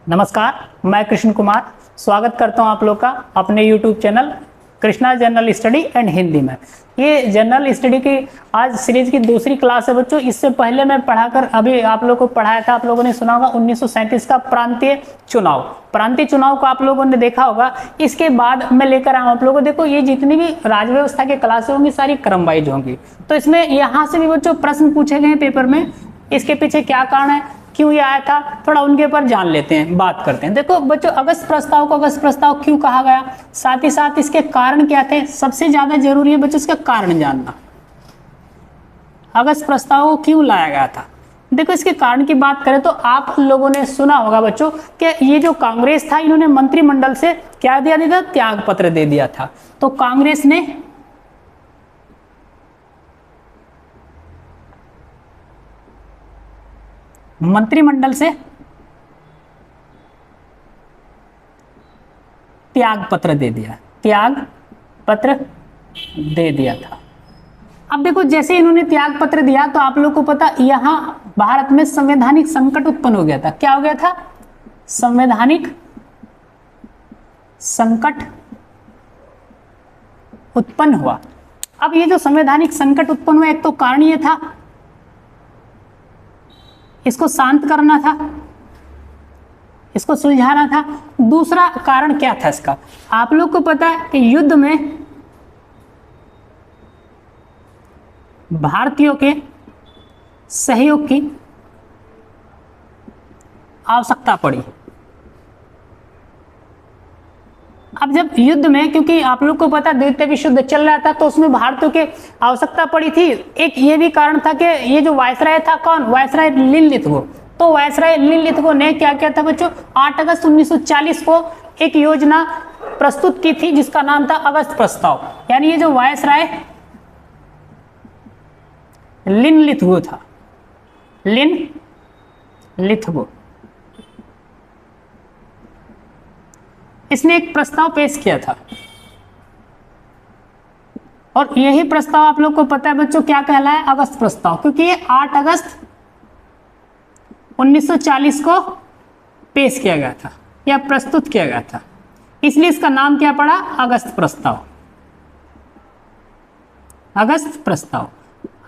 नमस्कार, मैं कृष्ण कुमार स्वागत करता हूं आप लोग का अपने YouTube channel Krishna general study and Hindi में। ये जनरल स्टडी की आज सीरीज की दूसरी क्लास है बच्चों। इससे पहले मैं पढ़ाकर अभी आप लोगों को पढ़ाया था, आप लोगों ने सुना होगा 1937 का प्रांतीय चुनाव को आप लोगों ने देखा होगा। इसके बाद मैं लेकर आया हूं आप लोगों को, देखो ये जितनी भी राज्य व्यवस्था की क्लासें होंगी सारी क्रम वाइज होंगी। तो इसमें यहाँ से भी बच्चों प्रश्न पूछे गए पेपर में, इसके पीछे क्या कारण है, क्यों ये आया था, थोड़ा उनके ऊपर जान लेते हैं, बात करते हैं। देखो बच्चों, अगस्त प्रस्ताव को अगस्त प्रस्ताव क्यों कहा गया, साथ ही साथ इसके कारण क्या थे, सबसे ज्यादा जरूरी है बच्चों इसका कारण जानना। अगस्त प्रस्ताव को क्यों लाया गया था, देखो इसके कारण की बात करें तो आप लोगों ने सुना होगा बच्चों कि ये जो कांग्रेस था, इन्होंने मंत्रिमंडल से क्या दिया था, त्याग पत्र दे दिया था। तो कांग्रेस ने मंत्रिमंडल से त्याग पत्र दे दिया था। अब देखो जैसे इन्होंने त्याग पत्र दिया तो आप लोग को पता, यहां भारत में संवैधानिक संकट उत्पन्न हो गया था। क्या हो गया था, संवैधानिक संकट उत्पन्न हुआ। अब ये जो संवैधानिक संकट उत्पन्न हुआ, एक तो कारण ये था इसको शांत करना था, इसको सुलझाना था। दूसरा कारण क्या था इसका, आप लोग को पता है कि युद्ध में भारतीयों के सहयोग की आवश्यकता पड़ी। अब जब युद्ध में, क्योंकि आप लोग को पता द्वितीय विश्व युद्ध चल रहा था, तो उसमें भारतीयों की आवश्यकता पड़ी थी। एक ये भी कारण था कि ये जो वायसराय था, कौन, वायसराय लिनलिथगो। तो वायसराय लिनलिथगो ने क्या किया था बच्चों, 8 अगस्त 1940 को एक योजना प्रस्तुत की थी जिसका नाम था अगस्त प्रस्ताव। यानी ये जो वायसराय लिनलिथगो था, लिनलिथगो, इसने एक प्रस्ताव पेश किया था। और यही प्रस्ताव आप लोग को पता है बच्चों क्या कहलाया, अगस्त प्रस्ताव, क्योंकि ये 8 अगस्त 1940 को पेश किया गया था या प्रस्तुत किया गया था, इसलिए इसका नाम क्या पड़ा, अगस्त प्रस्ताव। अगस्त प्रस्ताव।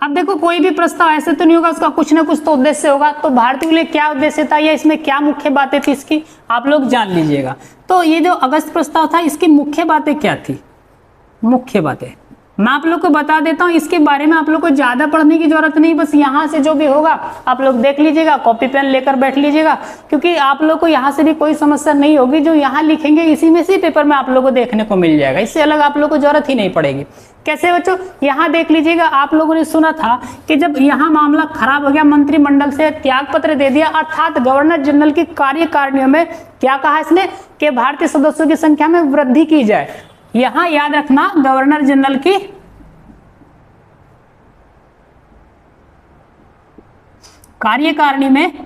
अब देखो कोई भी प्रस्ताव ऐसे तो नहीं होगा, उसका कुछ ना कुछ तो उद्देश्य होगा। तो भारतीयों के लिए क्या उद्देश्य था या इसमें क्या मुख्य बातें थी इसकी, आप लोग जान लीजिएगा। तो ये जो अगस्त प्रस्ताव था, इसकी मुख्य बातें क्या थी, मुख्य बातें मैं आप लोग को बता देता हूं। इसके बारे में आप लोग को ज्यादा पढ़ने की जरूरत नहीं, बस यहाँ से जो भी होगा आप लोग देख लीजिएगा, कॉपी पेन लेकर बैठ लीजिएगा, क्योंकि आप लोग को यहाँ से भी कोई समस्या नहीं होगी। जो यहाँ लिखेंगे इसी में से पेपर में आप लोग को देखने को मिल जाएगा, इससे अलग आप लोग को जरूरत ही नहीं पड़ेगी। कैसे बच्चों, यहाँ देख लीजिएगा, आप लोगों ने सुना था कि जब यहाँ मामला खराब हो गया, मंत्रिमंडल से त्याग पत्र दे दिया, अर्थात गवर्नर जनरल की कार्यकारिणी में क्या कहा इसने कि भारतीय सदस्यों की संख्या में वृद्धि की जाए। यहां याद रखना, गवर्नर जनरल की कार्यकारिणी में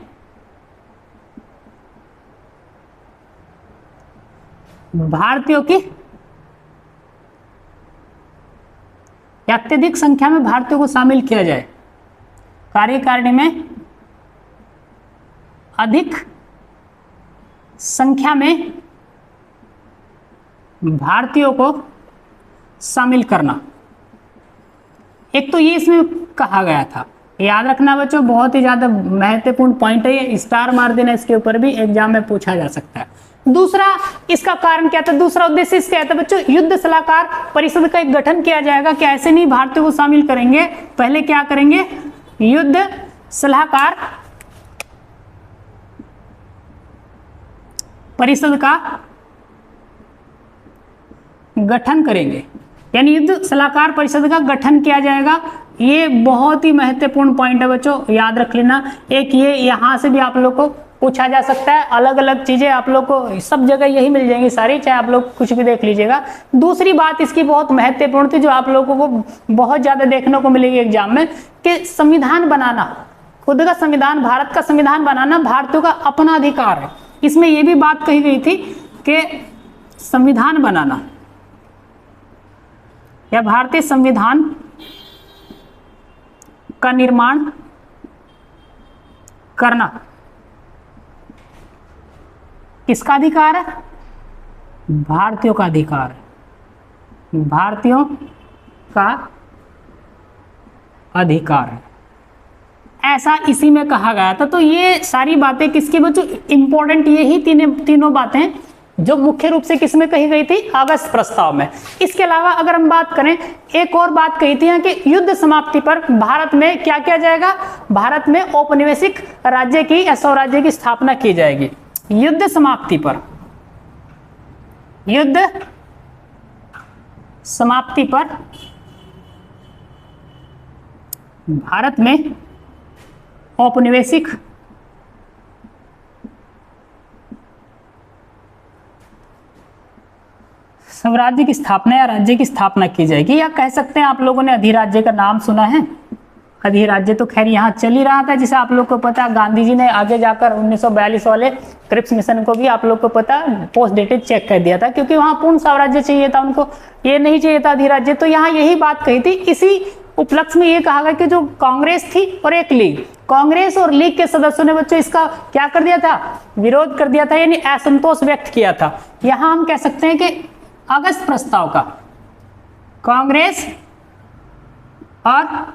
भारतीयों की अत्यधिक संख्या में भारतीयों को शामिल किया जाए। कार्यकारिणी में अधिक संख्या में भारतीयों को शामिल करना, एक तो ये इसमें कहा गया था। याद रखना बच्चों, बहुत ही ज्यादा महत्वपूर्ण पॉइंट है ये, स्टार मार देना, इसके ऊपर भी एग्जाम में पूछा जा सकता है। दूसरा इसका कारण क्या था, दूसरा उद्देश्य क्या था बच्चों, युद्ध सलाहकार परिषद का एक गठन किया जाएगा कि ऐसे नहीं भारतीयों को शामिल करेंगे, पहले क्या करेंगे, युद्ध सलाहकार परिषद का गठन करेंगे, यानी युद्ध सलाहकार परिषद का गठन किया जाएगा। ये बहुत ही महत्वपूर्ण पॉइंट है बच्चों, याद रख लेना। एक ये यहां से भी आप लोग को पूछा जा सकता है, अलग अलग चीजें आप लोग को सब जगह यही मिल जाएंगी सारी, चाहे आप लोग कुछ भी देख लीजिएगा। दूसरी बात इसकी बहुत महत्वपूर्ण थी, जो आप लोगों को बहुत ज्यादा देखने को मिलेगी एग्जाम में, कि संविधान बनाना, खुद का संविधान, भारत का संविधान बनाना भारतीयों का अपना अधिकार है। इसमें यह भी बात कही गई थी कि संविधान बनाना या भारतीय संविधान का निर्माण करना किसका अधिकार है? भारतीयों का अधिकार है, भारतीयों का अधिकार है, ऐसा इसी में कहा गया था। तो ये सारी बातें किसकी बच्चों इंपॉर्टेंट, यही तीनों बातें जो मुख्य रूप से किसमें कही गई थी? अगस्त प्रस्ताव में। इसके अलावा अगर हम बात करें, एक और बात कही थी कि युद्ध समाप्ति पर भारत में क्या किया जाएगा? भारत में औपनिवेशिक राज्य की या स्वराज्य की स्थापना की जाएगी। युद्ध समाप्ति पर, युद्ध समाप्ति पर भारत में औपनिवेशिक स्वराज्य की स्थापना या राज्य की स्थापना की जाएगी। या कह सकते हैं, आप लोगों ने अधिराज्य का नाम सुना है। अधिराज्य तो खैर यहाँ चल ही रहा था, जिसे आप लोग को पता, गांधी जी ने आगे जाकर 1942 वाले क्रिप्स मिशन को भी आप लोग को पता पोस्ट डेटेड चेक कर दिया था, क्योंकि वहां पूर्ण स्वराज्य चाहिए था उनको, ये नहीं चाहिए था अधिराज्य। तो यहाँ यही बात कही थी। इसी उपलक्ष्य में ये कहा गया कि जो कांग्रेस थी और एक लीग, कांग्रेस और लीग के सदस्यों ने बच्चों इसका क्या कर दिया था? विरोध कर दिया था, यानी असंतोष व्यक्त किया था। यहां हम कह सकते हैं कि अगस्त प्रस्ताव का कांग्रेस और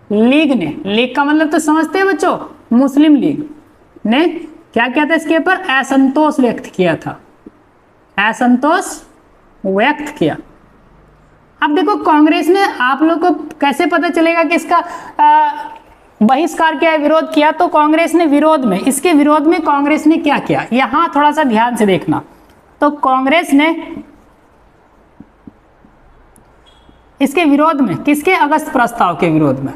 लीग ने, लीग का मतलब तो समझते हैं बच्चों, मुस्लिम लीग ने क्या किया था? इसके ऊपर असंतोष व्यक्त किया था, असंतोष व्यक्त किया। अब देखो कांग्रेस ने, आप लोग को कैसे पता चलेगा कि इसका बहिष्कार किया, विरोध किया? तो कांग्रेस ने विरोध में, इसके विरोध में कांग्रेस ने क्या किया, यहां थोड़ा सा ध्यान से देखना। तो कांग्रेस ने इसके विरोध में, किसके? अगस्त प्रस्ताव के विरोध में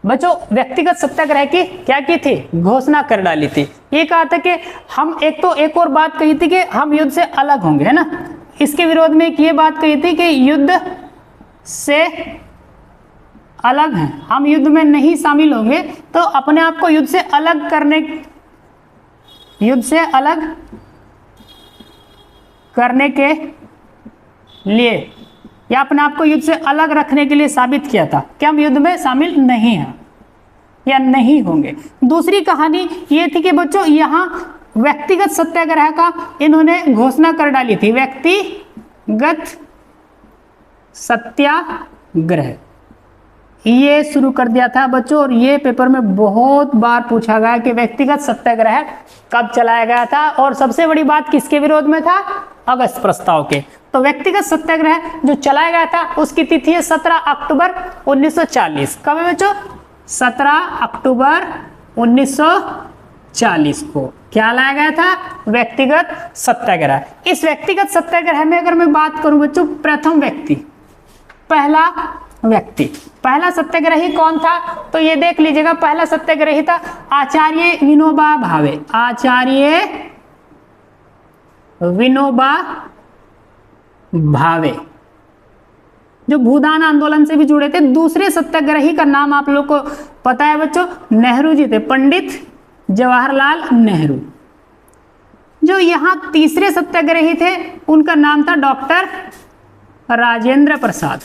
बच्चों व्यक्तिगत सत्याग्रह की क्या की थी? घोषणा कर डाली थी। ये कहा था कि हम, एक और बात कही थी कि हम युद्ध से अलग होंगे, है ना। इसके विरोध में एक ये बात कही थी कि युद्ध से अलग हैं, हम युद्ध में नहीं शामिल होंगे। तो अपने आप को युद्ध से अलग करने, युद्ध से अलग करने के लिए या अपने आप को युद्ध से अलग रखने के लिए साबित किया था कि हम युद्ध में शामिल नहीं हैं या नहीं होंगे। दूसरी कहानी ये थी कि बच्चों यहाँ व्यक्तिगत सत्याग्रह का इन्होंने घोषणा कर डाली थी, व्यक्तिगत सत्याग्रह ये शुरू कर दिया था बच्चों। और ये पेपर में बहुत बार पूछा गया कि व्यक्तिगत सत्याग्रह कब चलाया गया था, और सबसे बड़ी बात किसके विरोध में था? अगस्त प्रस्ताव के। तो व्यक्तिगत सत्याग्रह जो चलाया गया था उसकी तिथि है 17 अक्टूबर 1940। कब है बच्चों? 17 अक्टूबर 1940 को क्या लाया गया था? व्यक्तिगत सत्याग्रह। इस व्यक्तिगत सत्याग्रह में अगर मैं बात करूं बच्चों, प्रथम व्यक्ति, पहला सत्याग्रही कौन था? तो ये देख लीजिएगा, पहला सत्याग्रही था आचार्य विनोबा भावे। आचार्य विनोबा भावे जो भूदान आंदोलन से भी जुड़े थे। दूसरे सत्याग्रही का नाम आप लोग को पता है बच्चों, नेहरू जी थे, पंडित जवाहरलाल नेहरू। जो यहां तीसरे सत्याग्रही थे उनका नाम था डॉक्टर राजेंद्र प्रसाद।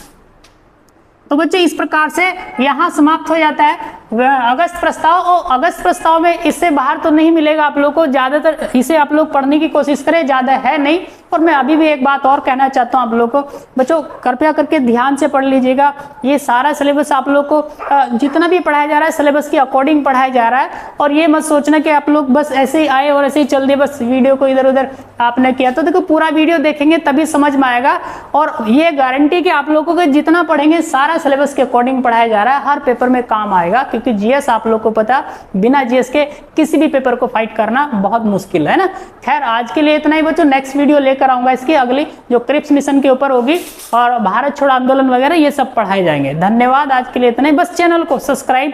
तो बच्चों इस प्रकार से यहां समाप्त हो जाता है अगस्त प्रस्ताव। और अगस्त प्रस्ताव में इससे बाहर तो नहीं मिलेगा आप लोग को, ज्यादातर इसे आप लोग पढ़ने की कोशिश करें, ज्यादा है नहीं। और मैं अभी भी एक बात और कहना चाहता हूं आप लोग को, बच्चों कृपया करके ध्यान से पढ़ लीजिएगा। ये सारा सिलेबस आप लोग को जितना भी पढ़ाया जा रहा है सिलेबस के अकॉर्डिंग पढ़ाया जा रहा है। और ये मत सोचना कि आप लोग बस ऐसे ही आए और ऐसे ही चल दिए, बस वीडियो को इधर उधर आपने किया। तो देखो पूरा वीडियो देखेंगे तभी समझ में आएगा। और ये गारंटी कि आप लोगों को जितना पढ़ेंगे सारा सिलेबस के अकॉर्डिंग पढ़ाया जा रहा है, हर पेपर में काम आएगा। क्योंकि जीएस आप लोग को पता, बिना जीएस के किसी भी पेपर को फाइट करना बहुत मुश्किल है ना। खैर आज के लिए इतना ही बच्चों, नेक्स्ट वीडियो लेकर आऊंगा इसकी अगली, जो क्रिप्स मिशन के ऊपर होगी और भारत छोड़ो आंदोलन वगैरह ये सब पढ़ाए जाएंगे। धन्यवाद, आज के लिए इतना ही। बस चैनल को सब्सक्राइब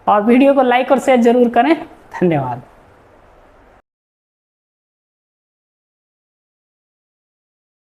और वीडियो को लाइक और शेयर जरूर करें। धन्यवाद।